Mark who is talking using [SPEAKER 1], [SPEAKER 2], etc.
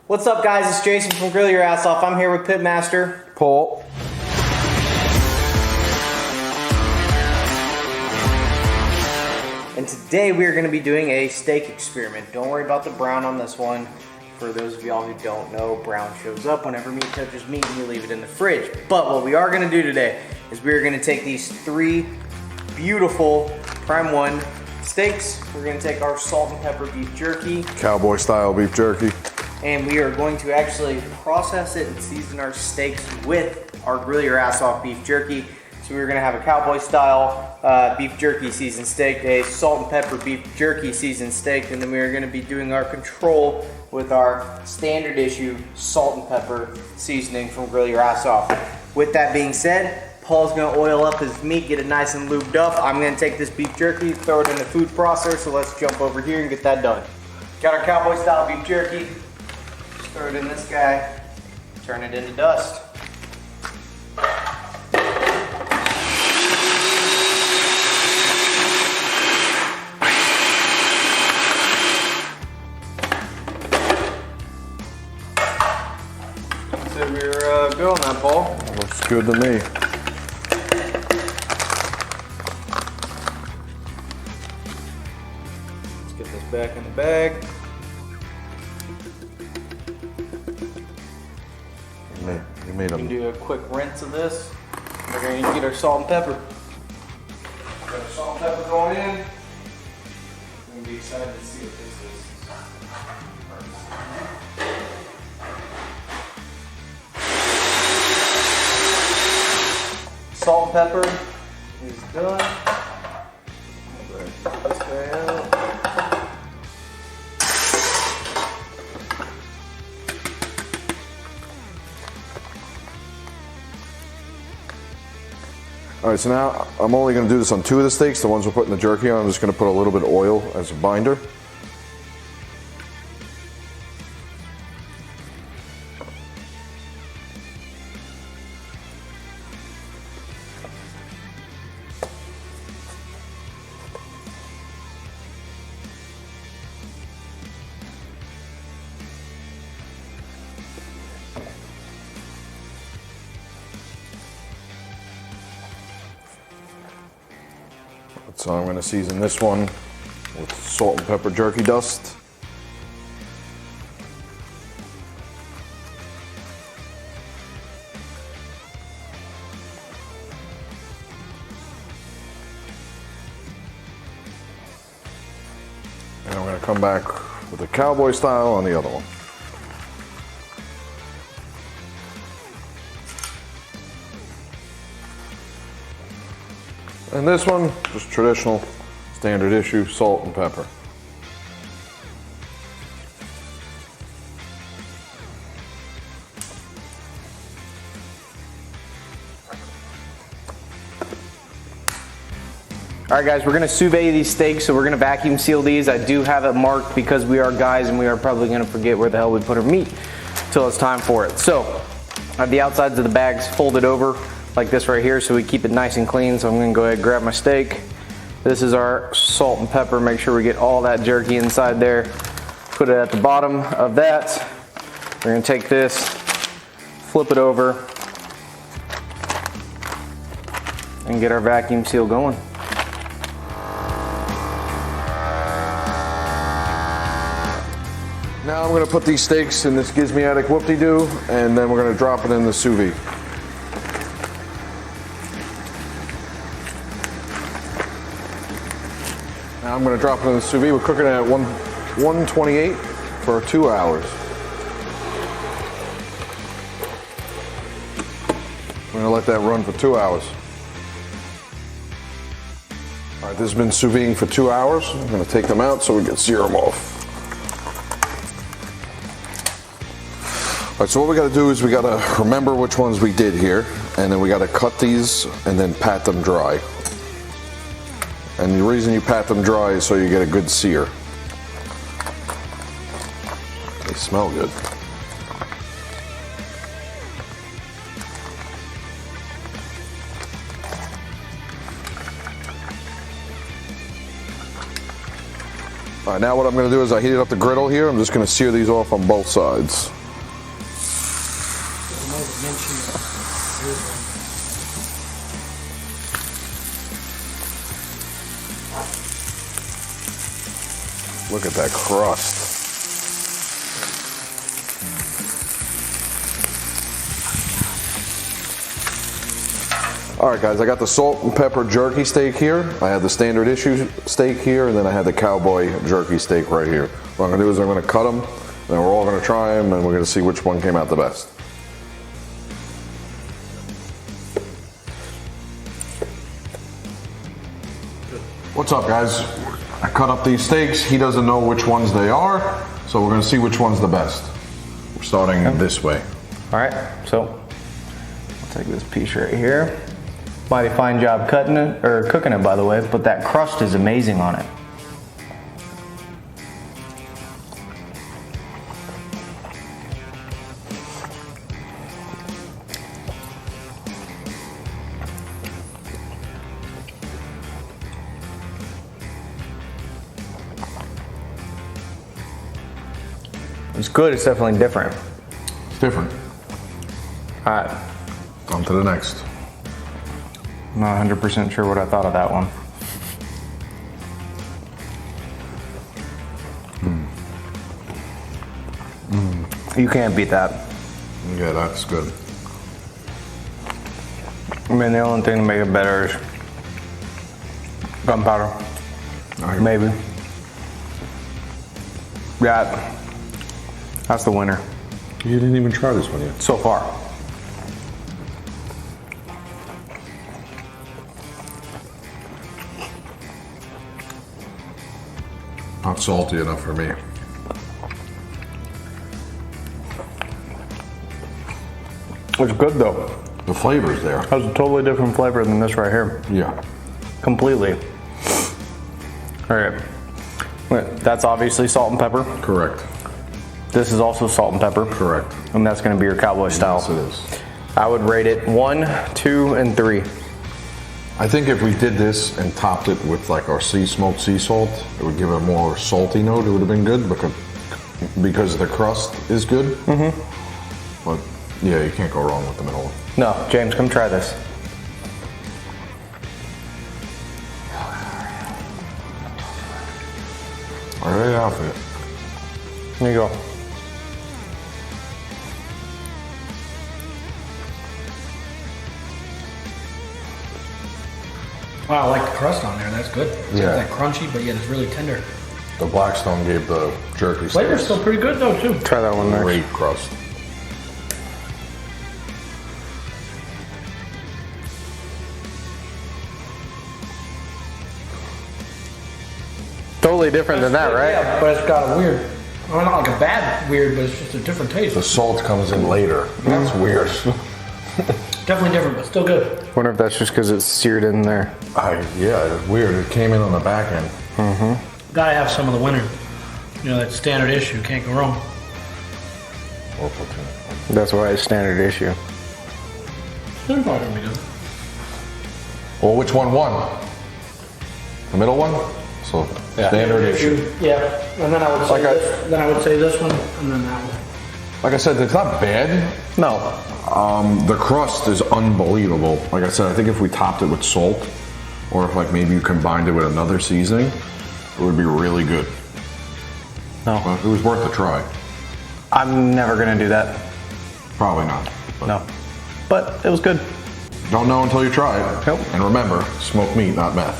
[SPEAKER 1] What's up, guys? It's Jason from Grill Your Ass Off. I'm here with Pitmaster
[SPEAKER 2] Paul.
[SPEAKER 1] And today we are going to be doing a steak experiment. Don't worry about the brown on this one. For those of y'all who don't know, brown shows up whenever meat touches meat and you leave it in the fridge. But what we are going to do today is we are going to take these three beautiful Prime 1 steaks. We're going to take our salt and pepper beef jerky.
[SPEAKER 2] Cowboy style beef jerky.
[SPEAKER 1] And we are going to actually process it and season our steaks with our Grill Your Ass Off beef jerky. So we're gonna have a Cowboy style beef jerky seasoned steak, a salt and pepper beef jerky seasoned steak, and then we are gonna be doing our control with our standard issue salt and pepper seasoning from Grill Your Ass Off. With that being said, Paul's gonna oil up his meat, get it nice and lubed up. I'm gonna take this beef jerky, throw it in the food processor, so let's jump over here and get that done. Got our Cowboy style beef jerky. Throw it in this guy, turn it into dust. So we're good on that, Paul.
[SPEAKER 2] Looks good to me.
[SPEAKER 1] Let's get this back in the bag.
[SPEAKER 2] You made
[SPEAKER 1] We can
[SPEAKER 2] them.
[SPEAKER 1] do a quick rinse of this. We're going to get our salt and pepper. Got our salt and pepper going in. I'm going to be excited to see what this is. Salt and pepper is done. Put this guy out.
[SPEAKER 2] All right, so now I'm only going to do this on 2 of the steaks. The ones we're putting the jerky on, I'm just going to put a little bit of oil as a binder. So I'm going to season this one with salt and pepper jerky dust. And I'm going to come back with the Cowboy style on the other one. And this one, just traditional, standard issue, salt and pepper.
[SPEAKER 1] All right, guys, we're gonna sous vide these steaks, so we're gonna vacuum seal these. I do have it marked because we are guys and we are probably gonna forget where the hell we put our meat till it's time for it. So, I have the outsides of the bags folded over like this right here so we keep it nice and clean. So I'm gonna go ahead and grab my steak. This is our salt and pepper. Make sure we get all that jerky inside there. Put it at the bottom of that. We're gonna take this, flip it over, and get our vacuum seal going.
[SPEAKER 2] Now I'm going to put these steaks in this gizmiatic whoop-de-doo, and then we're going to drop it in the sous vide. Now I'm going to drop it in the sous vide. We're cooking it at 128 for 2 hours. We're going to let that run for 2 hours. All right, this has been sous videing for 2 hours. I'm going to take them out so we can sear them off. All right, so what we got to do is we got to remember which ones we did here, and then we got to cut these and then pat them dry. And the reason you pat them dry is so you get a good sear. They smell good. All right, now what I'm going to do is I heated up the griddle here. I'm just going to sear these off on both sides. Look at that crust. All right, guys, I got the salt and pepper jerky steak here. I had the standard issue steak here, and then I had the Cowboy jerky steak right here. What I'm gonna do is I'm gonna cut them, and then we're all gonna try them, and we're gonna see which one came out the best. What's up, guys? I cut up these steaks. He doesn't know which ones they are, so we're gonna see which one's the best. We're starting this way.
[SPEAKER 1] All right, so I'll take this piece right here. Mighty fine job cutting it, or cooking it, by the way, but that crust is amazing on it. It's good, it's definitely different.
[SPEAKER 2] It's different.
[SPEAKER 1] All right.
[SPEAKER 2] On to the next.
[SPEAKER 1] I'm not 100% sure what I thought of that one. You can't beat that.
[SPEAKER 2] Yeah, that's good.
[SPEAKER 1] I mean, the only thing to make it better is gunpowder. Maybe. Yeah, that's the winner.
[SPEAKER 2] You didn't even try this one yet.
[SPEAKER 1] So far.
[SPEAKER 2] Not salty enough for me.
[SPEAKER 1] It's good though.
[SPEAKER 2] The flavor's there.
[SPEAKER 1] Has a totally different flavor than this right here.
[SPEAKER 2] Yeah.
[SPEAKER 1] Completely. All right. Wait, that's obviously salt and pepper.
[SPEAKER 2] Correct.
[SPEAKER 1] This is also salt and pepper.
[SPEAKER 2] Correct.
[SPEAKER 1] And that's gonna be your Cowboy style.
[SPEAKER 2] Yes, it is.
[SPEAKER 1] I would rate it 1, 2, and 3.
[SPEAKER 2] I think if we did this and topped it with like our smoked sea salt, it would give it a more salty note. It would have been good because the crust is good. But yeah, you can't go wrong with the middle one.
[SPEAKER 1] No, James, come try this.
[SPEAKER 2] All right, outfit.
[SPEAKER 1] Here you go.
[SPEAKER 3] Wow, I like the crust on there. That's good. It's
[SPEAKER 2] Yeah.
[SPEAKER 3] got that crunchy, but yet it's really tender.
[SPEAKER 2] The Blackstone gave the jerky
[SPEAKER 3] Flavor's
[SPEAKER 2] steaks
[SPEAKER 3] still pretty good though too.
[SPEAKER 1] Try that one next.
[SPEAKER 2] great crust.
[SPEAKER 1] Totally different than that, right?
[SPEAKER 3] Yeah, but it's got a weird, well, not like a bad weird, but it's just a different taste.
[SPEAKER 2] The salt comes in later. That's weird.
[SPEAKER 3] Definitely different, but still good.
[SPEAKER 1] Wonder if that's just because it's seared in there.
[SPEAKER 2] Yeah, it's weird. It came in on the back end.
[SPEAKER 3] Gotta have some of the winter. You know, that standard issue, can't go wrong.
[SPEAKER 2] Or platoon.
[SPEAKER 1] That's why it's standard issue.
[SPEAKER 3] They're probably gonna be good.
[SPEAKER 2] Well, which one won? The middle one? So standard issue.
[SPEAKER 3] Yeah, and then I would say
[SPEAKER 2] Like
[SPEAKER 3] this, then I would say this one, and then that one.
[SPEAKER 2] Like I said, it's not bad.
[SPEAKER 1] No.
[SPEAKER 2] The crust is unbelievable. Like I said, I think if we topped it with salt, or if like maybe you combined it with another seasoning, it would be really good.
[SPEAKER 1] No.
[SPEAKER 2] But it was worth a try.
[SPEAKER 1] I'm never gonna do that.
[SPEAKER 2] Probably not. But
[SPEAKER 1] No. But it was good.
[SPEAKER 2] don't know until you try it.
[SPEAKER 1] Nope.
[SPEAKER 2] And remember, smoked meat, not meth.